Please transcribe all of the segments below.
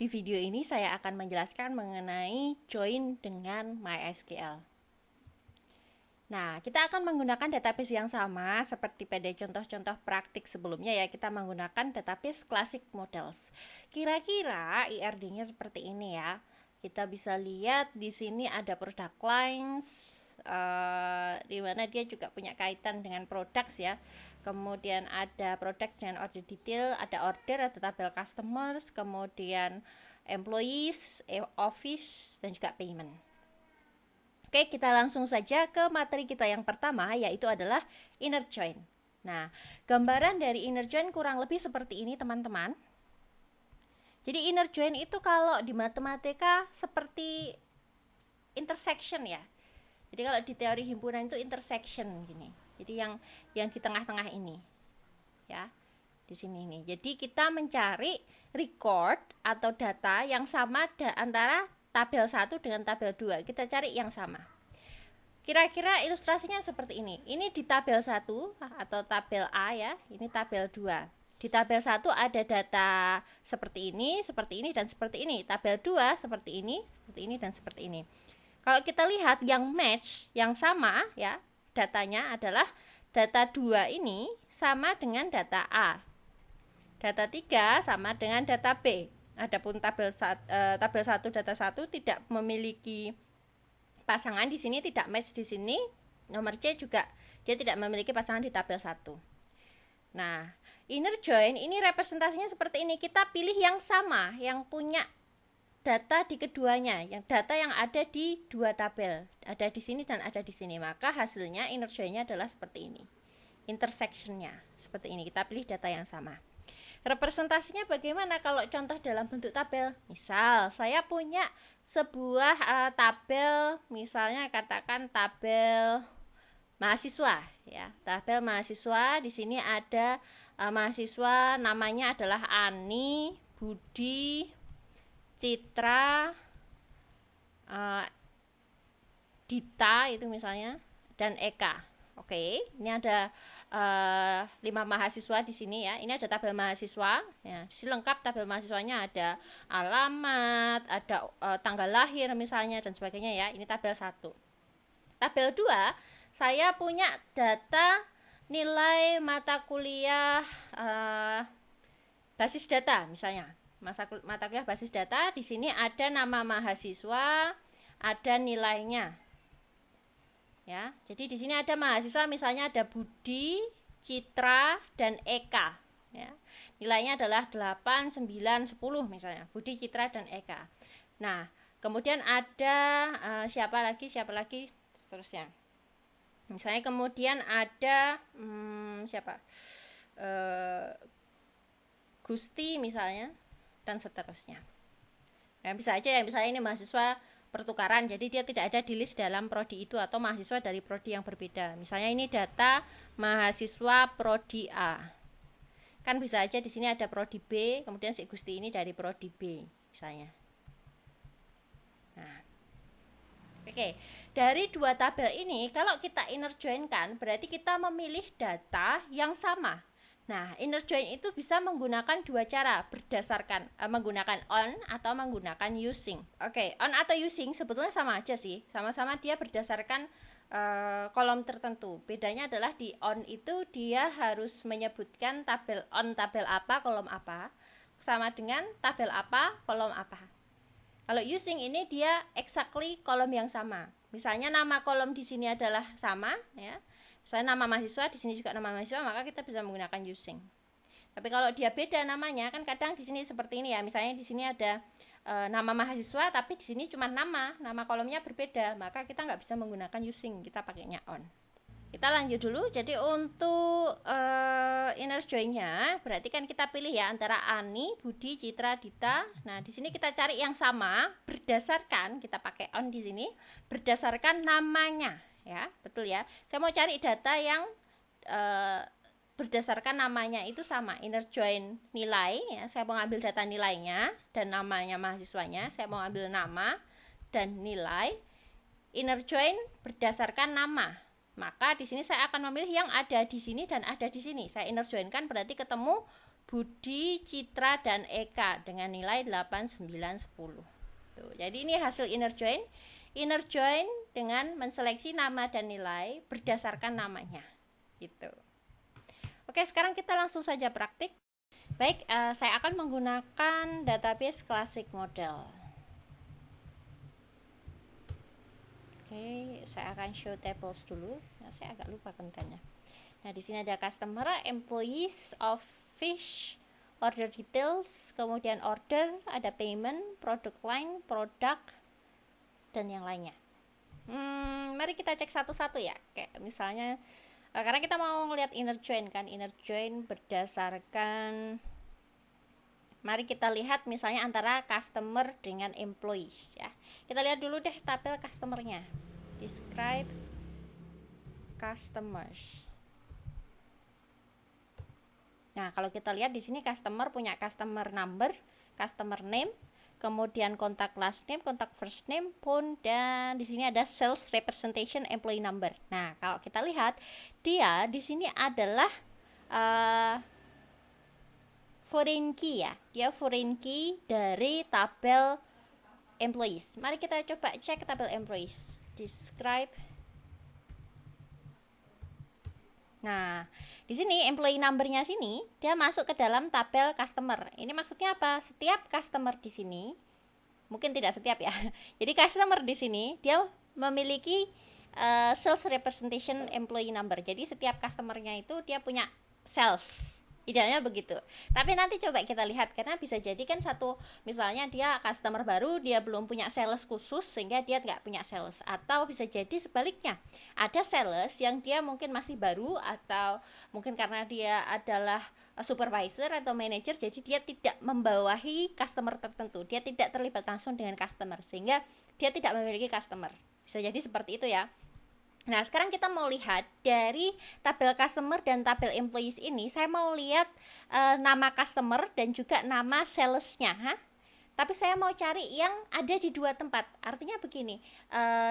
Di video ini saya akan menjelaskan mengenai join dengan MySQL. Nah, kita akan menggunakan database yang sama seperti pada contoh-contoh praktik sebelumnya ya. Kita menggunakan database Classic Models. Kira-kira IRD-nya seperti ini ya. Kita bisa lihat di sini ada product lines, di mana dia juga punya kaitan dengan products ya. Kemudian ada products dengan order detail, ada order, ada tabel customers, kemudian employees, office, dan juga payment. Oke, kita langsung saja ke materi kita yang pertama, yaitu adalah inner join. Nah, gambaran dari inner join kurang lebih seperti ini teman-teman. Jadi inner join itu kalau di matematika seperti intersection ya. Jadi kalau di teori himpunan itu intersection gini. Jadi yang di tengah-tengah ini. Ya. Di sini ini. Jadi kita mencari record atau data yang sama antara tabel 1 dengan tabel 2. Kita cari yang sama. Kira-kira ilustrasinya seperti ini. Ini di tabel 1 atau tabel A ya. Ini tabel 2. Di tabel 1 ada data seperti ini, dan seperti ini. Tabel 2 seperti ini, dan seperti ini. Kalau kita lihat yang match, yang sama ya, datanya adalah data 2 ini sama dengan data A. Data 3 sama dengan data B. Adapun tabel 1 data 1 tidak memiliki pasangan di sini, tidak match di sini. Nomor C juga dia tidak memiliki pasangan di tabel 1. Nah, inner join ini representasinya seperti ini. Kita pilih yang sama, yang punya data di keduanya, yang data yang ada di dua tabel, ada di sini dan ada di sini. Maka hasilnya inner join-nya adalah seperti ini. Intersection-nya seperti ini. Kita pilih data yang sama. Representasinya bagaimana kalau contoh dalam bentuk tabel? Misal saya punya sebuah tabel, misalnya katakan tabel mahasiswa ya. Tabel mahasiswa, di sini ada mahasiswa namanya adalah Ani, Budi, Citra, Dita itu misalnya, dan Eka. Oke, ini ada 5 mahasiswa di sini ya. Ini ada tabel mahasiswa ya. Di sini lengkap tabel mahasiswanya, ada alamat, ada tanggal lahir misalnya dan sebagainya ya. Ini tabel 1. Tabel 2, saya punya data nilai mata kuliah basis data misalnya. Mata kuliah basis data, di sini ada nama mahasiswa, ada nilainya. Ya, jadi di sini ada mahasiswa, misalnya ada Budi, Citra, dan Eka. Ya, nilainya adalah 8, 9, 10 misalnya. Budi, Citra, dan Eka. Nah, kemudian ada siapa lagi seterusnya. Misalnya kemudian ada siapa? Gusti misalnya, dan seterusnya. Nah, bisa aja ya, misalnya ini mahasiswa pertukaran, jadi dia tidak ada di list dalam prodi itu, atau mahasiswa dari prodi yang berbeda. Misalnya ini data mahasiswa prodi A. Kan bisa aja di sini ada prodi B, kemudian si Gusti ini dari prodi B misalnya. Nah. Oke, dari dua tabel ini kalau kita inner join kan, berarti kita memilih data yang sama. Nah, inner join itu bisa menggunakan dua cara, berdasarkan menggunakan on atau menggunakan using. Oke, on atau using sebetulnya sama aja sih, sama-sama dia berdasarkan kolom tertentu. Bedanya adalah di on itu dia harus menyebutkan tabel on tabel apa, kolom apa, sama dengan tabel apa, kolom apa. Kalau using ini dia exactly kolom yang sama. Misalnya nama kolom di sini adalah sama ya. Misalnya nama mahasiswa, di sini juga nama mahasiswa, maka kita bisa menggunakan using. Tapi kalau dia beda namanya, kan kadang di sini seperti ini ya. Misalnya di sini ada nama mahasiswa, tapi di sini cuma nama kolomnya berbeda, maka kita nggak bisa menggunakan using, kita pakainya on. Kita lanjut dulu. Jadi untuk inner join-nya, berarti kan kita pilih ya antara Ani, Budi, Citra, Dita. Nah, di sini kita cari yang sama berdasarkan, kita pakai on di sini, berdasarkan namanya. Ya, betul ya. Saya mau cari data yang berdasarkan namanya itu sama. Inner join nilai ya, saya mau ambil data nilainya dan namanya mahasiswanya. Saya mau ambil nama dan nilai. Inner join berdasarkan nama. Maka di sini saya akan memilih yang ada di sini dan ada di sini. Saya inner join kan berarti ketemu Budi, Citra, dan Eka dengan nilai 8, 9, 10. Tuh, jadi ini hasil inner join. Inner join dengan menseleksi nama dan nilai berdasarkan namanya. Gitu. Oke, sekarang kita langsung saja praktik. Baik, saya akan menggunakan database classic model. Oke, saya akan show tables dulu. Nah, saya agak lupa kontennya. Nah, di sini ada customer, employees, of fish, order details, kemudian order, ada payment, product line, product, dan yang lainnya. Mari kita cek satu-satu ya. Kayak misalnya karena kita mau ngelihat inner join kan, inner join berdasarkan, mari kita lihat misalnya antara customer dengan employees ya. Kita lihat dulu deh tabel customernya. Describe customers. Nah, kalau kita lihat di sini customer punya customer number, customer name, kemudian kontak last name, kontak first name, phone, dan di sini ada sales representation employee number. Nah, kalau kita lihat dia di sini adalah foreign key ya. Dia foreign key dari tabel employees. Mari kita coba cek tabel employees. Describe. Nah, di sini employee number-nya sini dia masuk ke dalam tabel customer. Ini maksudnya apa? Setiap customer di sini, mungkin tidak setiap ya. Jadi customer di sini dia memiliki sales representation employee number. Jadi setiap customernya itu dia punya sales. Idealnya begitu. Tapi nanti coba kita lihat, karena bisa jadi kan satu, misalnya dia customer baru, dia belum punya sales khusus sehingga dia nggak punya sales. Atau bisa jadi sebaliknya, ada sales yang dia mungkin masih baru, atau mungkin karena dia adalah supervisor atau manager, jadi dia tidak membawahi customer tertentu, dia tidak terlibat langsung dengan customer sehingga dia tidak memiliki customer. Bisa jadi seperti itu ya. Nah, sekarang kita mau lihat dari tabel customer dan tabel employees ini, saya mau lihat nama customer dan juga nama salesnya. Tapi saya mau cari yang ada di dua tempat. Artinya begini,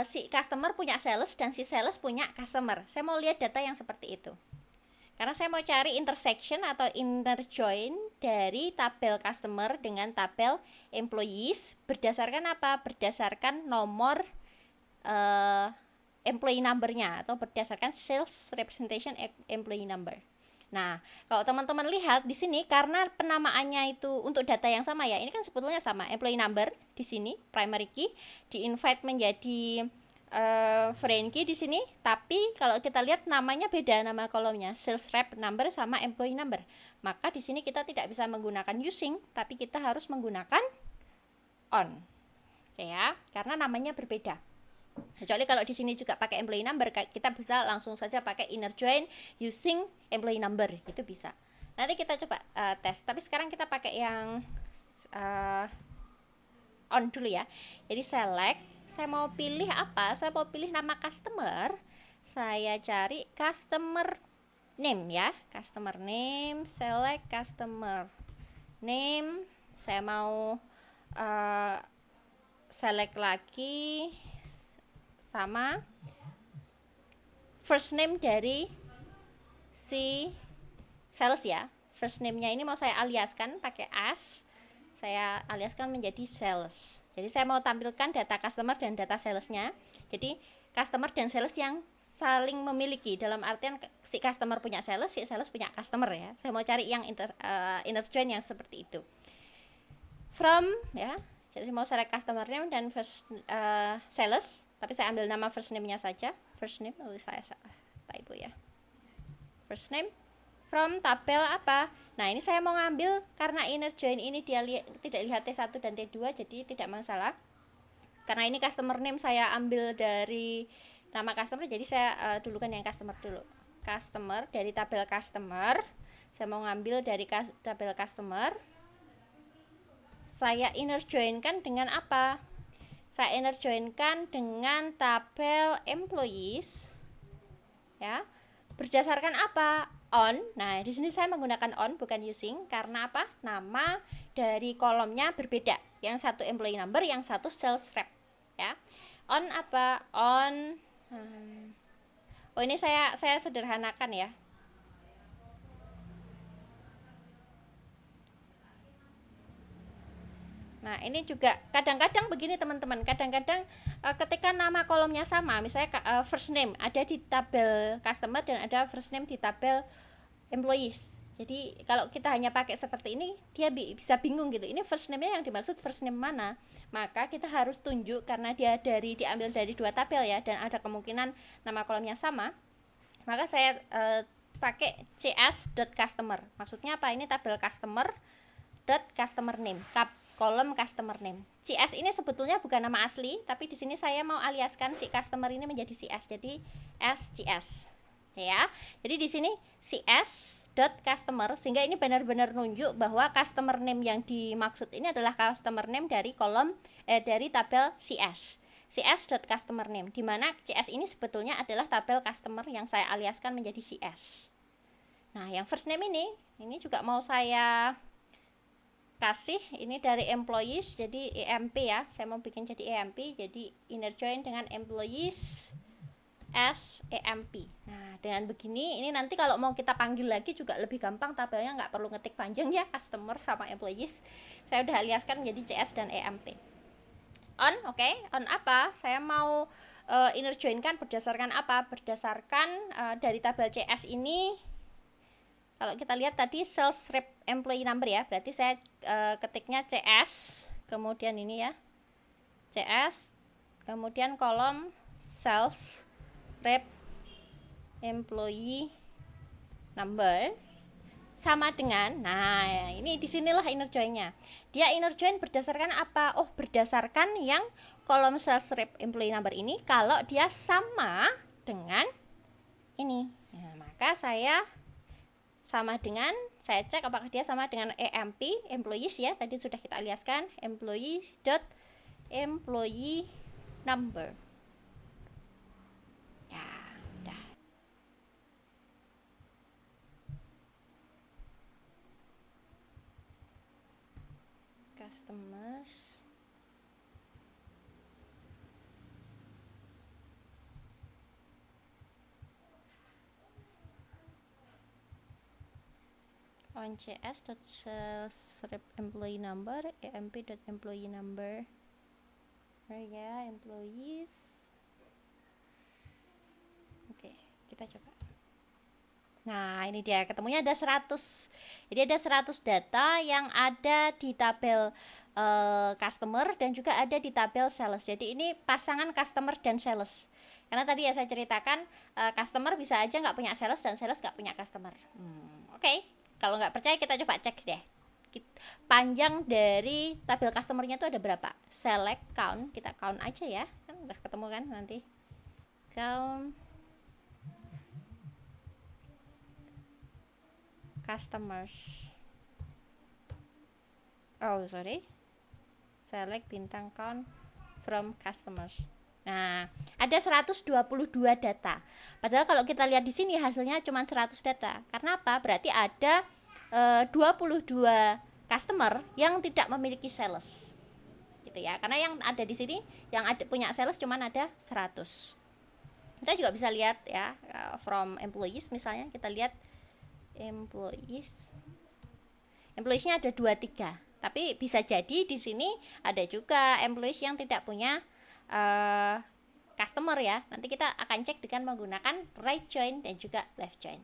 si customer punya sales dan si sales punya customer. Saya mau lihat data yang seperti itu. Karena saya mau cari intersection atau inner join dari tabel customer dengan tabel employees berdasarkan apa? Berdasarkan nomor employee number-nya atau berdasarkan sales representation employee number. Nah, kalau teman-teman lihat di sini, karena penamaannya itu untuk data yang sama ya, ini kan sebetulnya sama, employee number di sini primary key, di invite menjadi foreign key di sini, tapi kalau kita lihat namanya beda, nama kolomnya sales rep number sama employee number. Maka di sini kita tidak bisa menggunakan using, tapi kita harus menggunakan on. Oke ya, karena namanya berbeda. Kecuali kalau di sini juga pakai employee number, kita bisa langsung saja pakai inner join using employee number, itu bisa. Nanti kita coba tes, tapi sekarang kita pakai yang on dulu ya. Jadi select, saya mau pilih apa? Saya mau pilih nama customer. Saya cari customer name ya, customer name, select customer name. Saya mau select lagi sama first name dari si sales ya. First name-nya ini mau saya aliaskan pakai as. Saya aliaskan menjadi sales. Jadi saya mau tampilkan data customer dan data salesnya. Jadi customer dan sales yang saling memiliki, dalam artian si customer punya sales, si sales punya customer ya. Saya mau cari yang inner join yang seperti itu. From ya. Jadi mau select customer name dan first sales. Tapi saya ambil nama first name-nya saja. First name, saya salah typo ya. First name from tabel apa? Nah, ini saya mau ngambil karena inner join ini dia tidak lihat T1 dan T2, jadi tidak masalah. Karena ini customer name saya ambil dari nama customer, jadi saya dulukan yang customer dulu. Customer dari tabel customer. Saya mau ngambil dari tabel customer. Saya inner join-kan dengan apa? Saya inner join-kan dengan tabel employees ya. Berdasarkan apa? On. Nah, di sini saya menggunakan on bukan using karena apa? Nama dari kolomnya berbeda. Yang satu employee number, yang satu sales rep ya. On apa? On oh, ini saya sederhanakan ya. Nah, ini juga kadang-kadang begini teman-teman. Kadang-kadang ketika nama kolomnya sama, misalnya first name ada di tabel customer dan ada first name di tabel employees. Jadi kalau kita hanya pakai seperti ini, dia bisa bingung gitu. Ini first name-nya yang dimaksud first name mana? Maka kita harus tunjuk karena dia diambil dari dua tabel ya, dan ada kemungkinan nama kolomnya sama. Maka saya pakai cs.customer. Maksudnya apa? Ini tabel customer customer name, kolom customer name. CS ini sebetulnya bukan nama asli, tapi di sini saya mau aliaskan si customer ini menjadi CS. Jadi SCS. Ya. Jadi di sini cs.customer, sehingga ini benar-benar nunjuk bahwa customer name yang dimaksud ini adalah customer name dari kolom dari tabel CS. cs.customer name, di mana CS ini sebetulnya adalah tabel customer yang saya aliaskan menjadi CS. Nah, yang first name ini juga mau saya kasih ini dari employees, jadi EMP ya, saya mau bikin jadi EMP, jadi inner join dengan employees as EMP. Nah, dengan begini ini nanti kalau mau kita panggil lagi juga lebih gampang, tabelnya nggak perlu ngetik panjang ya, customer sama employees saya udah aliaskan menjadi CS dan EMP. On, oke. On apa? Saya mau inner join kan berdasarkan apa? Berdasarkan dari tabel CS ini. Kalau kita lihat tadi sales rep employee number ya, berarti saya ketiknya CS, kemudian ini ya, CS, kemudian kolom sales rep employee number sama dengan, nah ini disinilah inner join-nya. Dia inner join berdasarkan apa? Oh, berdasarkan yang kolom sales rep employee number ini kalau dia sama dengan ini. Nah, maka saya cek apakah dia sama dengan EMP, employees ya, tadi sudah kita aliaskan, employee number. Ya, udah. Customers. On cs.sales employee number, emp.employee number ya, employees. Oke, kita coba. Nah, ini dia, ketemunya ada 100. Jadi ada 100 data yang ada di tabel customer dan juga ada di tabel sales. Jadi ini pasangan customer dan sales. Karena tadi ya saya ceritakan customer bisa aja nggak punya sales dan sales nggak punya customer. Oke. Kalau nggak percaya kita coba cek deh. Panjang dari tabel customernya itu ada berapa? Select count, kita count aja ya. Kan udah ketemu kan nanti. Count customers. Oh, sorry. Select bintang count from customers. Nah, ada 122 data. Padahal kalau kita lihat di sini hasilnya cuma 100 data. Karena apa? Berarti ada 22 customer yang tidak memiliki sales. Gitu ya. Karena yang ada di sini yang ada punya sales cuma ada 100. Kita juga bisa lihat ya, from employees misalnya, kita lihat employees-nya ada 23. Tapi bisa jadi di sini ada juga employees yang tidak punya customer ya. Nanti kita akan cek dengan menggunakan right join dan juga left join.